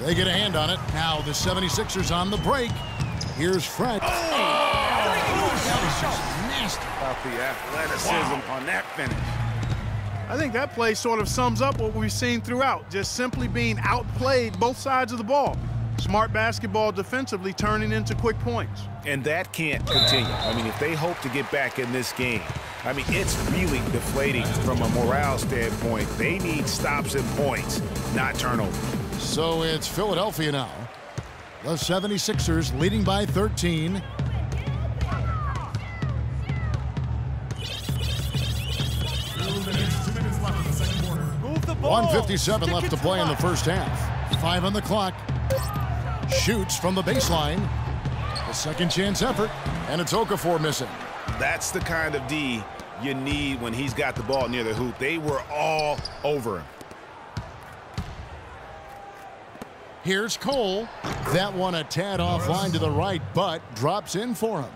They get a hand on it. Now the 76ers on the break. Here's Fred. Nasty about the athleticism on that finish. I think that play sort of sums up what we've seen throughout, just simply being outplayed both sides of the ball. Smart basketball defensively turning into quick points. And that can't continue. I mean, if they hope to get back in this game, I mean, it's really deflating from a morale standpoint. They need stops and points, not turnovers. So it's Philadelphia now. The 76ers leading by 13. Move the ball. 1:57 left to play in the first half. 5 on the clock. Shoots from the baseline. A second chance effort, and it's Okafor missing. That's the kind of D you need when he's got the ball near the hoop. They were all over him. Here's Cole. That one a tad offline to the right, but drops in for him.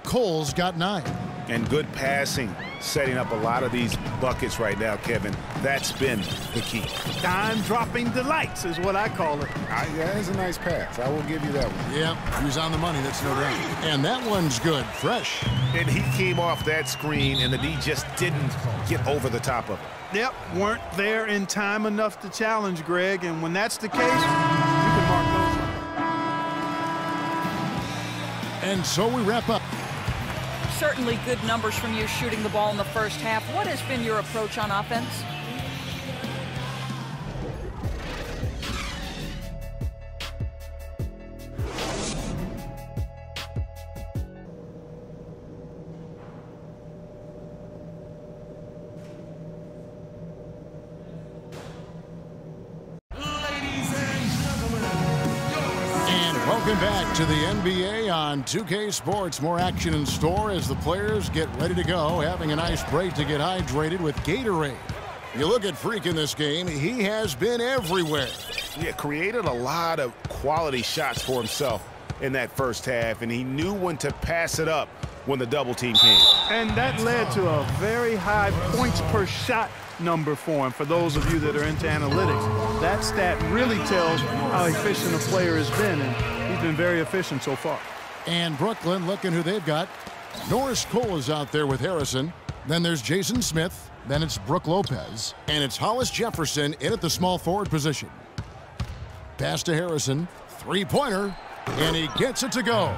Cole's got 9. And good passing, setting up a lot of these buckets right now, Kevin. That's been the key. Time-dropping delights is what I call it. That is a nice pass. I will give you that one. Yeah, he was on the money, that's no doubt. And that one's good, fresh. And he came off that screen, and the D just didn't get over the top of it. Yep, weren't there in time enough to challenge, Greg, and when that's the case, you can mark those up. And so we wrap up. Certainly good numbers from you shooting the ball in the first half. What has been your approach on offense? Welcome back to the NBA on 2K Sports. More action in store as the players get ready to go, having a nice break to get hydrated with Gatorade. You look at Freak in this game, he has been everywhere. Yeah, created a lot of quality shots for himself in that first half, and he knew when to pass it up when the double team came. And that led to a very high points per shot number for him. For those of you that are into analytics, that stat really tells how efficient a player has been, and he's been very efficient so far. And Brooklyn, looking who they've got. Norris Cole is out there with Harrison. Then there's Jason Smith. Then it's Brook Lopez. And it's Hollis Jefferson in at the small forward position. Pass to Harrison. Three-pointer. And he gets it to go.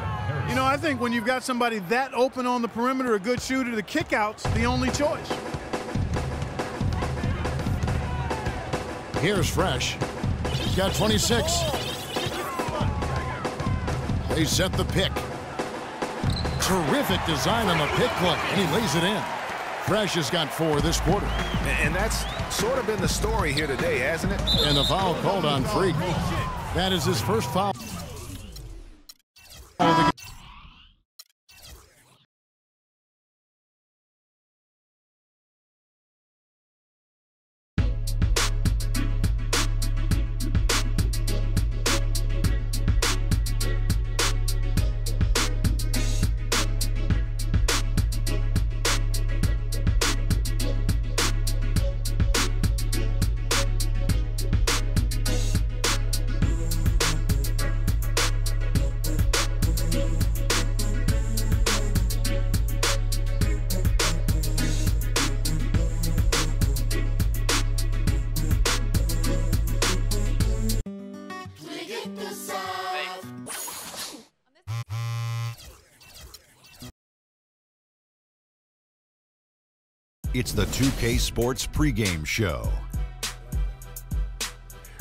You know, I think when you've got somebody that open on the perimeter, a good shooter, the kick-out's the only choice. Here's Fresh. He's got 26. They set the pick. Terrific design on the pick play, and he lays it in. Fresh has got 4 this quarter. And that's sort of been the story here today, hasn't it? And the foul called on Freak. That is his first foul. It's the 2K Sports pregame show.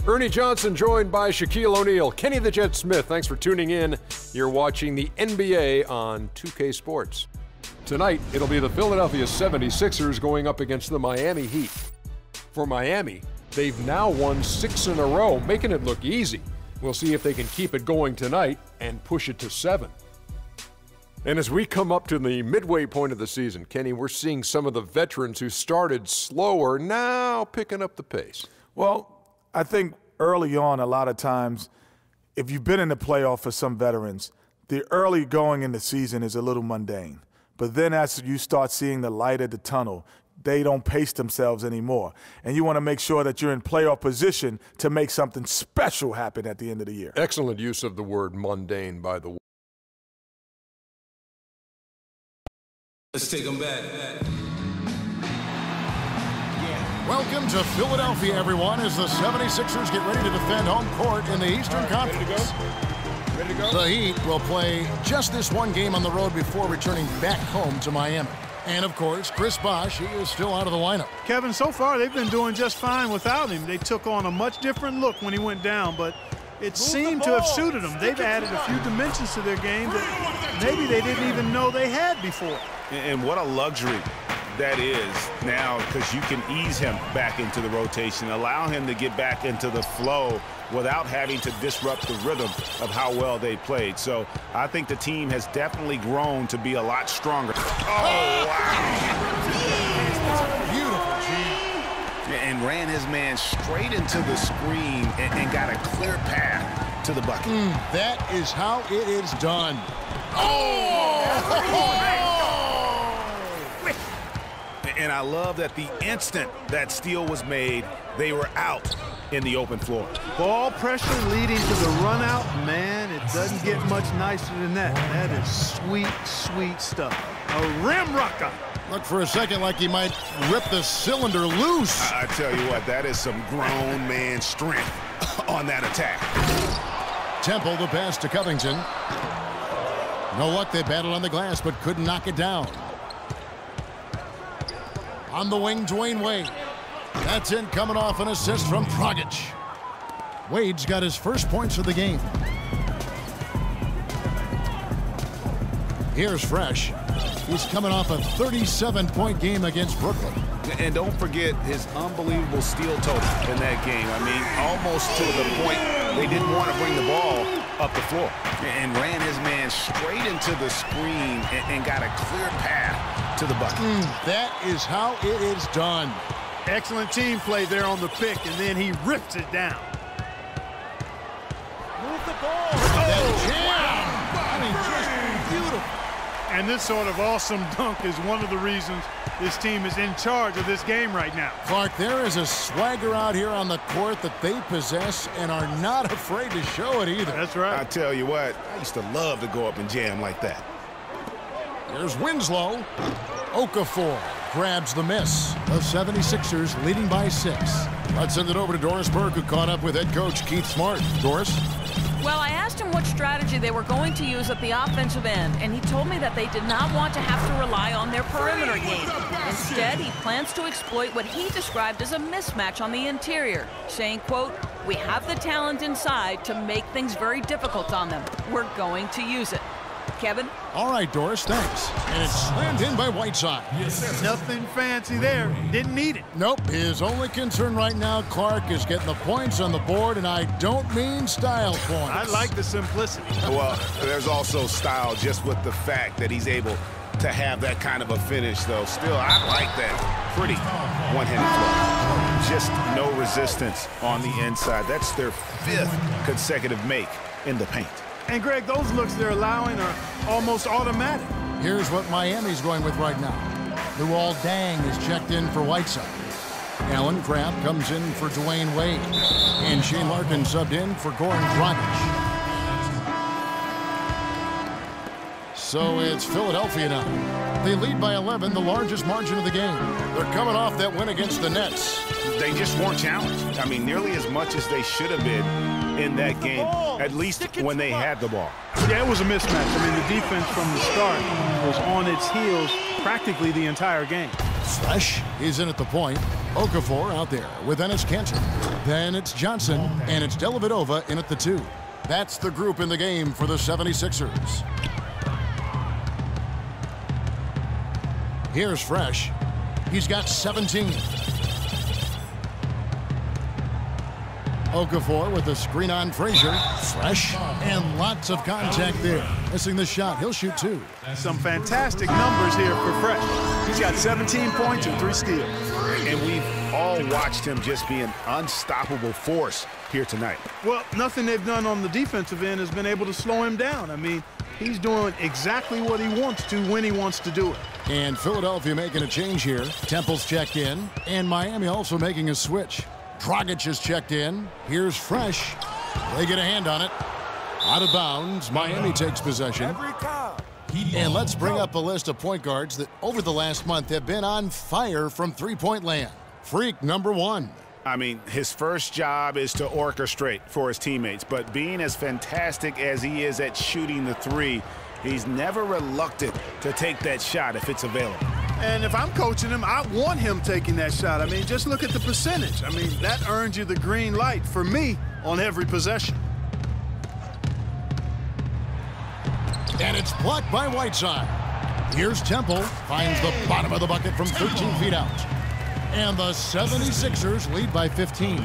Ernie Johnson joined by Shaquille O'Neal. Kenny the Jet Smith, thanks for tuning in. You're watching the NBA on 2K Sports. Tonight, it'll be the Philadelphia 76ers going up against the Miami Heat. For Miami, they've now won 6 in a row, making it look easy. We'll see if they can keep it going tonight and push it to 7. And as we come up to the midway point of the season, Kenny, we're seeing some of the veterans who started slower now picking up the pace. Well, I think early on, a lot of times, if you've been in the playoff for some veterans, the early going in the season is a little mundane. But then as you start seeing the light at the tunnel, they don't pace themselves anymore. And you want to make sure that you're in playoff position to make something special happen at the end of the year. Excellent use of the word mundane, by the way. Let's take them back. Welcome to Philadelphia, everyone, as the 76ers get ready to defend home court in the Eastern Conference. Ready to go? The Heat will play just this one game on the road before returning back home to Miami. And, of course, Chris Bosh, he is still out of the lineup. Kevin, so far they've been doing just fine without him. They took on a much different look when he went down, but it seemed to have suited them. They've added a few dimensions to their game that maybe they didn't even know they had before. And what a luxury that is now, because you can ease him back into the rotation, allow him to get back into the flow without having to disrupt the rhythm of how well they played. So I think the team has definitely grown to be a lot stronger. Oh, wow. Beautiful, G. And ran his man straight into the screen and got a clear path to the bucket. That is how it is done. Oh! And I love that the instant that steal was made, they were out in the open floor. Ball pressure leading to the run out, man, it doesn't get much nicer than that. That is sweet, sweet stuff. A rim rocker. Looked for a second like he might rip the cylinder loose. I tell you what, that is some grown man strength on that attack. Temple, the pass to Covington. No luck, they battled on the glass, but couldn't knock it down. On the wing, Dwayne Wade. That's in, coming off an assist from Dragic. Wade's got his first points of the game. Here's Fresh. He's coming off a 37-point game against Brooklyn. And don't forget his unbelievable steal total in that game. I mean, almost to the point they didn't want to bring the ball up the floor. And ran his man straight into the screen and got a clear path to the bucket. That is how it is done. Excellent team play there on the pick, and then he rips it down. Move the ball. That jam. I mean, just beautiful. And this sort of awesome dunk is one of the reasons this team is in charge of this game right now. Clark, there is a swagger out here on the court that they possess and are not afraid to show it either. That's right. I tell you what, I used to love to go up and jam like that. There's Winslow. Okafor grabs the miss. The 76ers leading by 6. Let's send it over to Doris Burke, who caught up with head coach Keith Smart. Doris? Well, I asked him what strategy they were going to use at the offensive end, and he told me that they did not want to have to rely on their perimeter game. Instead, he plans to exploit what he described as a mismatch on the interior, saying, quote, "We have the talent inside to make things very difficult on them. We're going to use it." Kevin? All right, Doris, thanks. And it's slammed in by Whiteside. Nothing fancy there. Didn't need it. Nope. His only concern right now, Clark, is getting the points on the board, and I don't mean style points. I like the simplicity. Well, there's also style just with the fact that he's able to have that kind of a finish, though. Still, I like that pretty one-handed flow. Just no resistance on the inside. That's their 5th consecutive make in the paint. And, Greg, those looks they're allowing are almost automatic. Here's what Miami's going with right now. Luol Deng is checked in for Whiteside. Alan Crabb comes in for Dwayne Wade. And Shane Larkin subbed in for Goran Dragic. So it's Philadelphia now. They lead by 11, the largest margin of the game. They're coming off that win against the Nets. They just weren't challenged. I mean, nearly as much as they should have been in that game, at least when they had the ball. Yeah, it was a mismatch. I mean, the defense from the start was on its heels practically the entire game. Fresh is in at the point. Okafor out there with Enes Kanter. Then it's Johnson, and it's Dellavedova in at the 2. That's the group in the game for the 76ers. Here's Fresh. He's got 17. Okafor with the screen on Frazier. Fresh, and lots of contact there. Missing the shot. He'll shoot 2. Some fantastic numbers here for Fresh. He's got 17 points and 3 steals. And we've all watched him just be an unstoppable force here tonight. Well, nothing they've done on the defensive end has been able to slow him down. I mean, he's doing exactly what he wants to when he wants to do it. And Philadelphia making a change here. Temple's checked in, and Miami also making a switch. Dragic is checked in. Here's Fresh. They get a hand on it. Out of bounds, Miami takes possession. And let's bring up a list of point guards that over the last month have been on fire from three-point land. Freak number 1. I mean, his first job is to orchestrate for his teammates, but being as fantastic as he is at shooting the three, he's never reluctant to take that shot if it's available. And if I'm coaching him, I want him taking that shot. I mean, just look at the percentage. I mean, that earns you the green light for me on every possession. And it's blocked by Whiteside. Here's Temple, finds the bottom of the bucket from 13 feet out. And the 76ers lead by 15.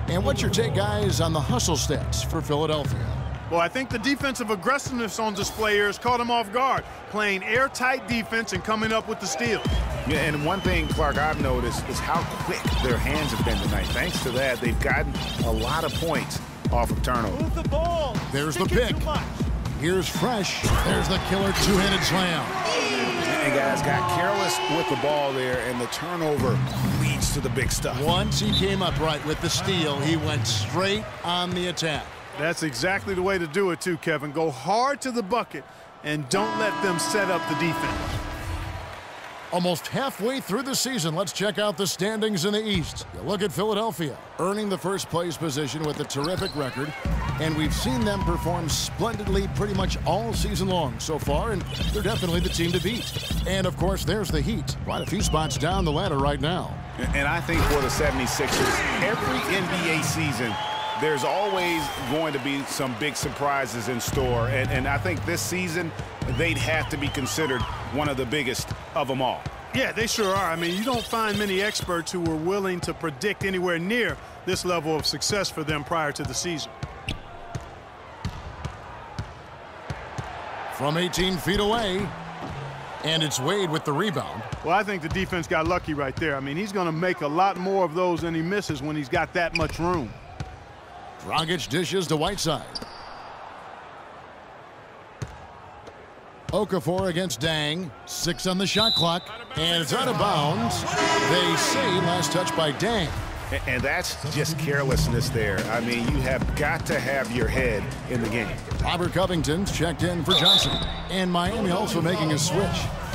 And what's your take, guys, on the hustle stats for Philadelphia? Well, I think the defensive aggressiveness on display here has caught him off guard, playing airtight defense and coming up with the steal. Yeah, and one thing, Clark, I've noticed is how quick their hands have been tonight. Thanks to that, they've gotten a lot of points off of turnover. Move the ball. There's the pick. Here's Fresh. There's the killer two-handed slam. And guys got careless with the ball there, and the turnover leads to the big stuff. Once he came up right with the steal, he went straight on the attack. That's exactly the way to do it, too, Kevin. Go hard to the bucket and don't let them set up the defense. Almost halfway through the season, let's check out the standings in the East. You look at Philadelphia, earning the first place position with a terrific record, and we've seen them perform splendidly pretty much all season long so far, and they're definitely the team to beat. And, of course, there's the Heat. Quite a few spots down the ladder right now. And I think for the 76ers, every NBA season, there's always going to be some big surprises in store. And I think this season, they'd have to be considered one of the biggest of them all. Yeah, they sure are. I mean, you don't find many experts who are willing to predict anywhere near this level of success for them prior to the season. From 18 feet away, and it's Wade with the rebound. Well, I think the defense got lucky right there. I mean, he's going to make a lot more of those than he misses when he's got that much room. Dragic dishes to Whiteside. Okafor against Dang. 6 on the shot clock, and it's out of bounds. They say last touch by Dang. And that's just carelessness there. I mean, you have got to have your head in the game. Robert Covington's checked in for Johnson. And Miami also making a switch.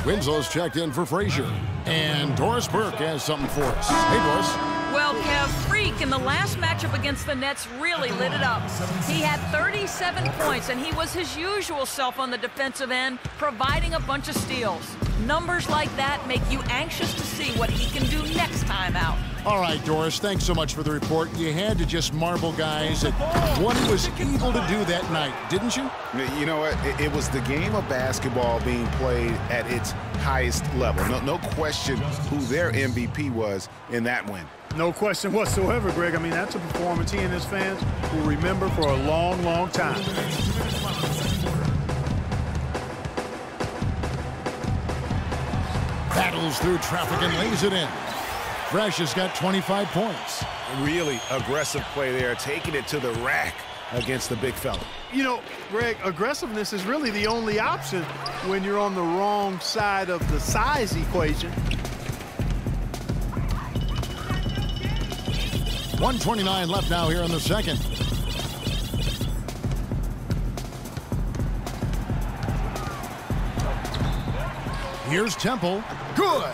Winslow's checked in for Frazier. And Doris Burke has something for us. Hey, Doris. Well, Kev, Freak in the last matchup against the Nets really lit it up. He had 37 points, and he was his usual self on the defensive end, providing a bunch of steals. Numbers like that make you anxious to see what he can do next time out. All right, Doris, thanks so much for the report. You had to just marvel guys at what he was able to do that night, didn't you? You know what? It was the game of basketball being played at its highest level. No question who their MVP was in that win. No question whatsoever, Greg. I mean, that's a performance he and his fans will remember for a long, long time. Battles through traffic and lays it in. Fresh has got 25 points. Really aggressive play there, taking it to the rack against the big fella. You know, Greg, aggressiveness is really the only option when you're on the wrong side of the size equation. 1:29 left now here in the second. Here's Temple. Good.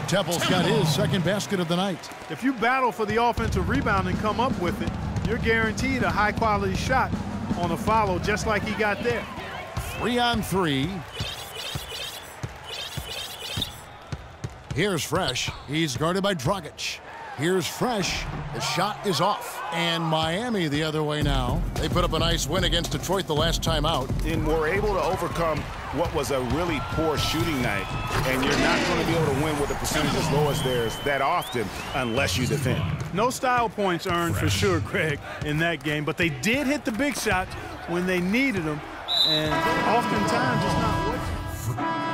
Temple's got his second basket of the night. If you battle for the offensive rebound and come up with it, you're guaranteed a high-quality shot on a follow just like he got there. 3-on-3. Here's Fresh. He's guarded by Dragic. Here's Fresh. The shot is off. And Miami the other way now. They put up a nice win against Detroit the last time out. And were able to overcome what was a really poor shooting night. And you're not going to be able to win with a percentage as low as theirs that often unless you defend. No style points earned for sure, Greg, in that game. But they did hit the big shots when they needed them. And oftentimes it's not working.